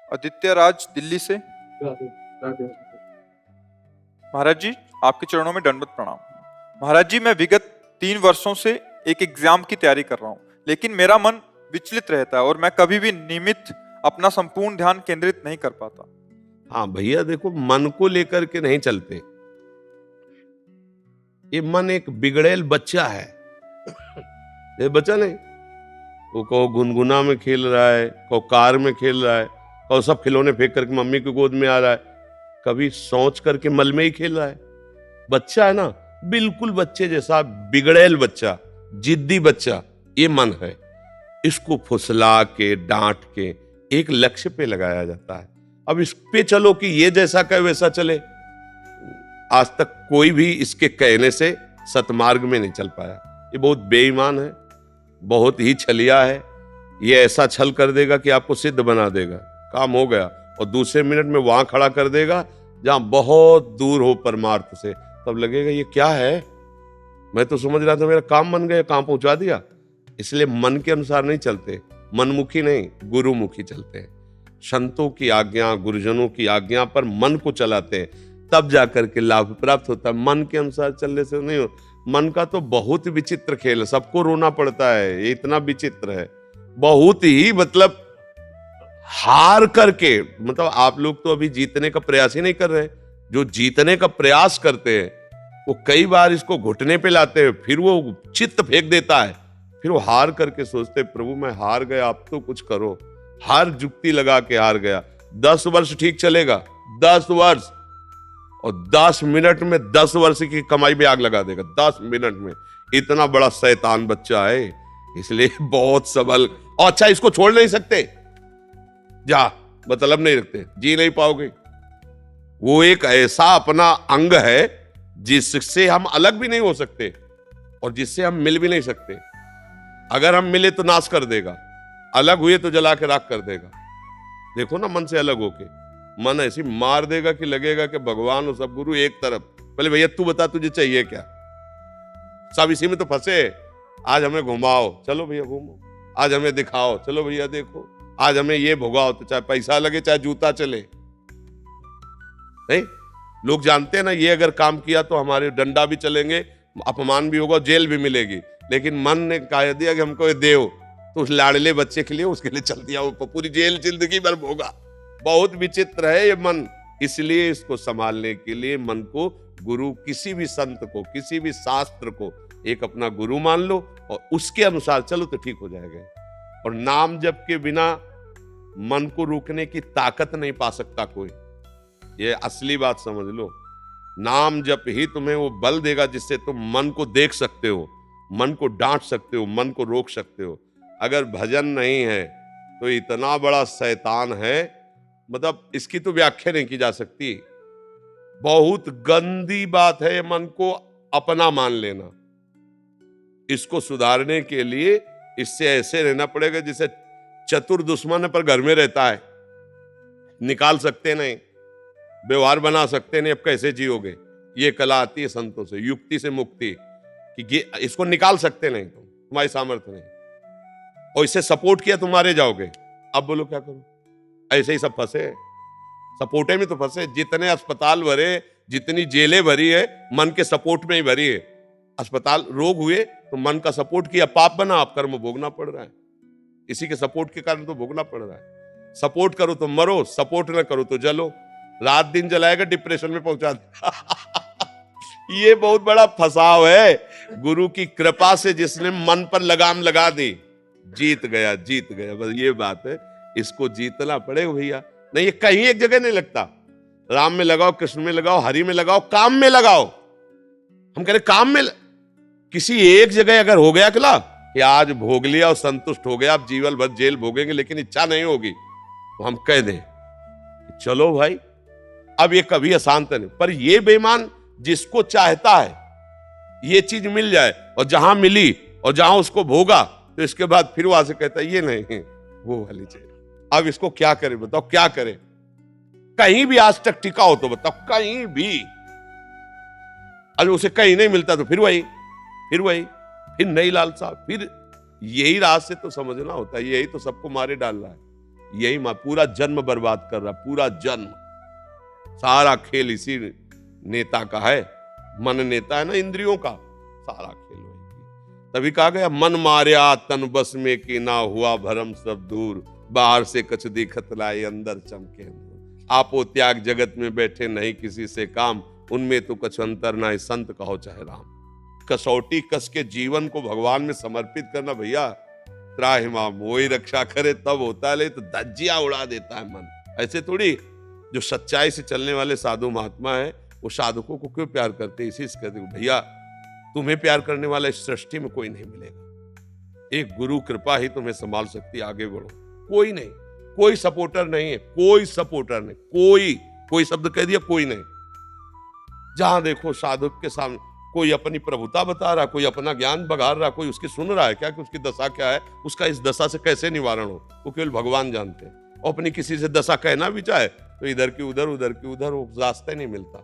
आदित्य राज दिल्ली से। राधे राधे। महाराज जी, आपके चरणों में दंडवत प्रणाम। महाराज जी, मैं विगत 3 वर्षों से एक एग्जाम की तैयारी कर रहा हूँ, लेकिन मेरा मन विचलित रहता है और मैं कभी भी नियमित अपना संपूर्ण ध्यान केंद्रित नहीं कर पाता। हाँ भैया, देखो, मन को लेकर के नहीं चलते। ये मन एक बिगड़ेल बच्चा है। ये बच्चा नहीं, वो कहो गुनगुना में खेल रहा है, कहो कार में खेल रहा है, कहो सब खिलौने फेंक करके मम्मी की गोद में आ रहा है, कभी सोच करके मल में ही खेल रहा है। बच्चा है ना, बिल्कुल बच्चे जैसा बिगड़ेल बच्चा, जिद्दी बच्चा, ये मन है। इसको फुसला के डांट के एक लक्ष्य पे लगाया जाता है। अब इस पे चलो कि ये जैसा कहे वैसा चले। आज तक कोई भी इसके कहने से सतमार्ग में नहीं चल पाया। ये बहुत बेईमान है, बहुत ही छलिया है। ये ऐसा छल कर देगा कि आपको सिद्ध बना देगा, काम हो गया, और दूसरे मिनट में वहां खड़ा कर देगा जहां बहुत दूर हो परमार्थ से। तब लगेगा ये क्या है, मैं तो समझ रहा था मेरा काम बन गया, काम पहुंचा दिया। इसलिए मन के अनुसार नहीं चलते, मनमुखी नहीं, गुरुमुखी चलते हैं। संतों की आज्ञा, गुरुजनों की आज्ञा पर मन को चलाते हैं, तब जाकर के लाभ प्राप्त होता है। मन के अनुसार चलने से नहीं हो। मन का तो बहुत विचित्र खेल है, सबको रोना पड़ता है, ये इतना विचित्र है, बहुत ही, मतलब हार करके, मतलब आप लोग तो अभी जीतने का प्रयास ही नहीं कर रहे। जो जीतने का प्रयास करते हैं वो कई बार इसको घुटने पे लाते हैं, फिर वो चित्त फेंक देता है, फिर वो हार करके सोचते प्रभु मैं हार गया, आप तो कुछ करो। हर जुक्ति लगा के हार गया। 10 वर्ष ठीक चलेगा, 10 वर्ष, और 10 मिनट में 10 वर्ष की कमाई में आग लगा देगा। 10 मिनट में। इतना बड़ा शैतान बच्चा है, इसलिए बहुत सबल। और अच्छा, इसको छोड़ नहीं सकते, जा मतलब नहीं रखते, जी नहीं पाओगे। वो एक ऐसा अपना अंग है जिससे हम अलग भी नहीं हो सकते और जिससे हम मिल भी नहीं सकते। अगर हम मिले तो नाश कर देगा, अलग हुए तो जला के राख कर देगा। देखो ना, मन से अलग होके मन ऐसी मार देगा कि लगेगा कि भगवान और सब गुरु एक तरफ। पहले भैया तू बता तुझे चाहिए क्या, सब इसी में तो फंसे। आज हमें घुमाओ, चलो भैया घूमो। आज हमें दिखाओ, चलो भैया देखो। आज हमें ये भुगाओ, तो चाहे पैसा लगे चाहे जूता चले। नहीं, लोग जानते हैं ना, ये अगर काम किया तो हमारे डंडा भी चलेंगे, अपमान भी होगा, जेल भी मिलेगी। लेकिन मन ने कह दिया कि हमको ये देव, तो उस लाडले बच्चे के लिए, उसके लिए चल दिया, वो पूरी जेल जिंदगी भर भोगा। बहुत विचित्र है ये मन। इसलिए इसको संभालने के लिए मन को गुरु, किसी भी संत को, किसी भी शास्त्र को एक अपना गुरु मान लो और उसके अनुसार चलो तो ठीक हो जाएगा। और नाम जप के बिना मन को रोकने की ताकत नहीं पा सकता कोई। ये असली बात समझ लो। नाम जप ही तुम्हें वो बल देगा जिससे तुम मन को देख सकते हो, मन को डांट सकते हो, मन को रोक सकते हो। अगर भजन नहीं है तो इतना बड़ा शैतान है, मतलब इसकी तो व्याख्या नहीं की जा सकती। बहुत गंदी बात है ये मन को अपना मान लेना। इसको सुधारने के लिए इससे ऐसे रहना पड़ेगा जैसे चतुर दुश्मन पर घर में रहता है, निकाल सकते नहीं, व्यवहार बना सकते नहीं, अब कैसे जियोगे। ये कला आती है संतों से, युक्ति से मुक्ति, कि इसको निकाल सकते नहीं, तुम्हारी सामर्थ्य नहीं, और इससे सपोर्ट किया तुम्हारे जाओगे। अब बोलो क्या करो। ऐसे ही सब फंसे, सपोर्टे में तो फंसे। जितने अस्पताल भरे, जितनी जेलें भरी है, मन के सपोर्ट में ही भरी है। अस्पताल, रोग हुए तो मन का सपोर्ट किया, पाप बना, आप कर्म भोगना पड़ रहा है। इसी के सपोर्ट के कारण तो भोगना पड़ रहा है। सपोर्ट करो तो मरो, सपोर्ट ना करो तो जलो। रात दिन जलाएगा, डिप्रेशन में पहुंचा दे। ये बहुत बड़ा फंसाव है। गुरु की कृपा से जिसने मन पर लगाम लगा दी, जीत गया, जीत गया। बस ये बात है, इसको जीतना पड़ेगा भैया। नहीं, ये कहीं एक जगह नहीं लगता। राम में लगाओ, कृष्ण में लगाओ, हरि में लगाओ, काम में लगाओ। हम कह रहे काम में किसी एक जगह अगर हो गया कि कि आज भोग लिया और संतुष्ट हो गया, आप जीवन भर जेल भोगेंगे, लेकिन इच्छा नहीं होगी, तो हम कह दें चलो भाई अब ये कभी अशांत नहीं। पर ये बेईमान जिसको चाहता है ये चीज मिल जाए, और जहां मिली और जहां उसको भोगा, तो इसके बाद फिर वहां से कहता है ये नहीं, वो वाली चाहिए। अब इसको क्या करे बताओ, क्या करे। कहीं भी आज तक टिका हो तो बताओ, कहीं भी। अगर उसे कहीं नहीं मिलता तो फिर वही, फिर नई लालसा, फिर यही राह से तो समझना होता है। यही तो सबको मारे डाल रहा है। यही पूरा जन्म बर्बाद कर रहा, पूरा जन्म। सारा खेल इसी नेता का है। मन नेता है ना इंद्रियों का, सारा खेल वही की। तभी कहा गया मन मार्या तन बस में कि ना हुआ भरम सब दूर, बाहर से कछ दिखत लाए अंदर चमके अंदर। आपो त्याग जगत में बैठे नहीं किसी से काम, उनमें तो कछ अंतर ना संत कहो चाहे राम। कसौटी कस के जीवन को भगवान में समर्पित करना भैया। त्राहिमाम वही रक्षा करे तब होता है, ले तो धज्जियां उड़ा देता है मन। ऐसे थोड़ी। जो सच्चाई से चलने वाले साधु महात्मा है वो साधकों को क्यों प्यार करते हैं? इसी से कहते हैं भैया तुम्हें प्यार करने वाला इस सृष्टि में कोई नहीं मिलेगा। एक गुरु कृपा ही तुम्हें संभाल सकती है, आगे बढ़ो। कोई नहीं, कोई सपोर्टर नहीं है, कोई सपोर्टर नहीं, कोई शब्द कह दिया, कोई नहीं। जहां देखो साधक के सामने कोई अपनी प्रभुता बता रहा, कोई अपना ज्ञान बघार रहा, कोई उसकी सुन रहा है क्या कि उसकी दशा क्या है, उसका इस दशा से कैसे निवारण हो, वो केवल भगवान जानते हैं। और अपनी किसी से दशा कहना भी चाहे तो इधर की उधर, उधर की उधर, वो रास्ता नहीं मिलता,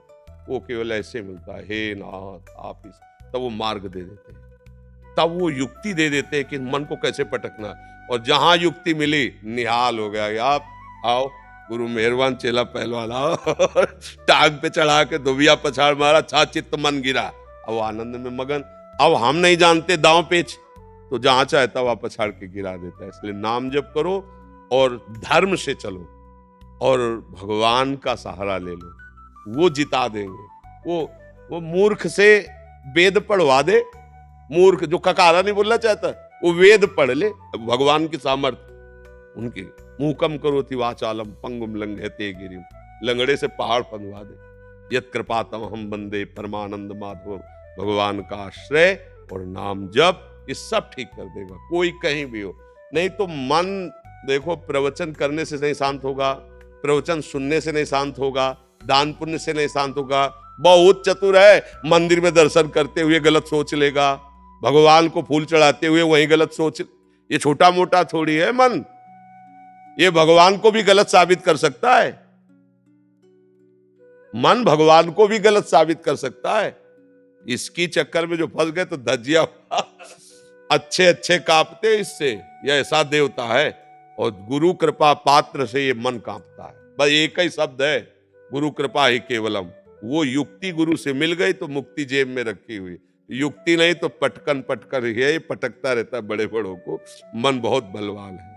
वो केवल ऐसे मिलता है, हे नाथ आप इस। तब वो मार्ग दे देते हैं, तब वो युक्ति दे देते हैं कि मन को कैसे पटकना है। और जहां युक्ति मिली निहाल हो गया, आप आओ गुरु मेहरबान, चेला पहलवान आओ टांग पे चढ़ा के दुबिया पछाड़ मारा, छा चित्त मन गिरा, अब आनंद में मगन। अब हम नहीं जानते दांव पेच, तो जहां चाहता वहां पछाड़ के गिरा देता है। इसलिए नाम जप करो और धर्म से चलो और भगवान का सहारा ले लो, वो जिता देंगे। वो मूर्ख से वेद पढ़वा दे, मूर्ख जो ककारा नहीं बोलना चाहता वो वेद पढ़ ले, भगवान की सामर्थ्य उनकी। मुकम करोति वाचालम पंगुम लंघयते गिरिम, लंगड़े से पहाड़ फंदवा दे। यत कृपातम हम बंदे परमानंद माधव, भगवान का आश्रय और नाम जप ये सब ठीक कर देगा, कोई कहीं भी हो। नहीं तो मन देखो प्रवचन करने से नहीं शांत होगा, प्रवचन सुनने से नहीं शांत होगा, दान पुण्य से नहीं शांत होगा। बहुत चतुर है, मंदिर में दर्शन करते हुए गलत सोच लेगा, भगवान को फूल चढ़ाते हुए वही गलत सोच। ये छोटा मोटा थोड़ी है मन, ये भगवान को भी गलत साबित कर सकता है। मन भगवान को भी गलत साबित कर सकता है। इसकी चक्कर में जो फंस गए तो धज्जिया अच्छे अच्छे कांपते इससे, यह ऐसा देवता है। और गुरु कृपा पात्र से ये मन कांपता है। बस एक ही शब्द है, गुरु कृपा ही केवलम। वो युक्ति गुरु से मिल गई तो मुक्ति जेब में रखी हुई, युक्ति नहीं तो पटकन पटकन ये पटकता रहता है बड़े बड़ों को। मन बहुत बलवान है।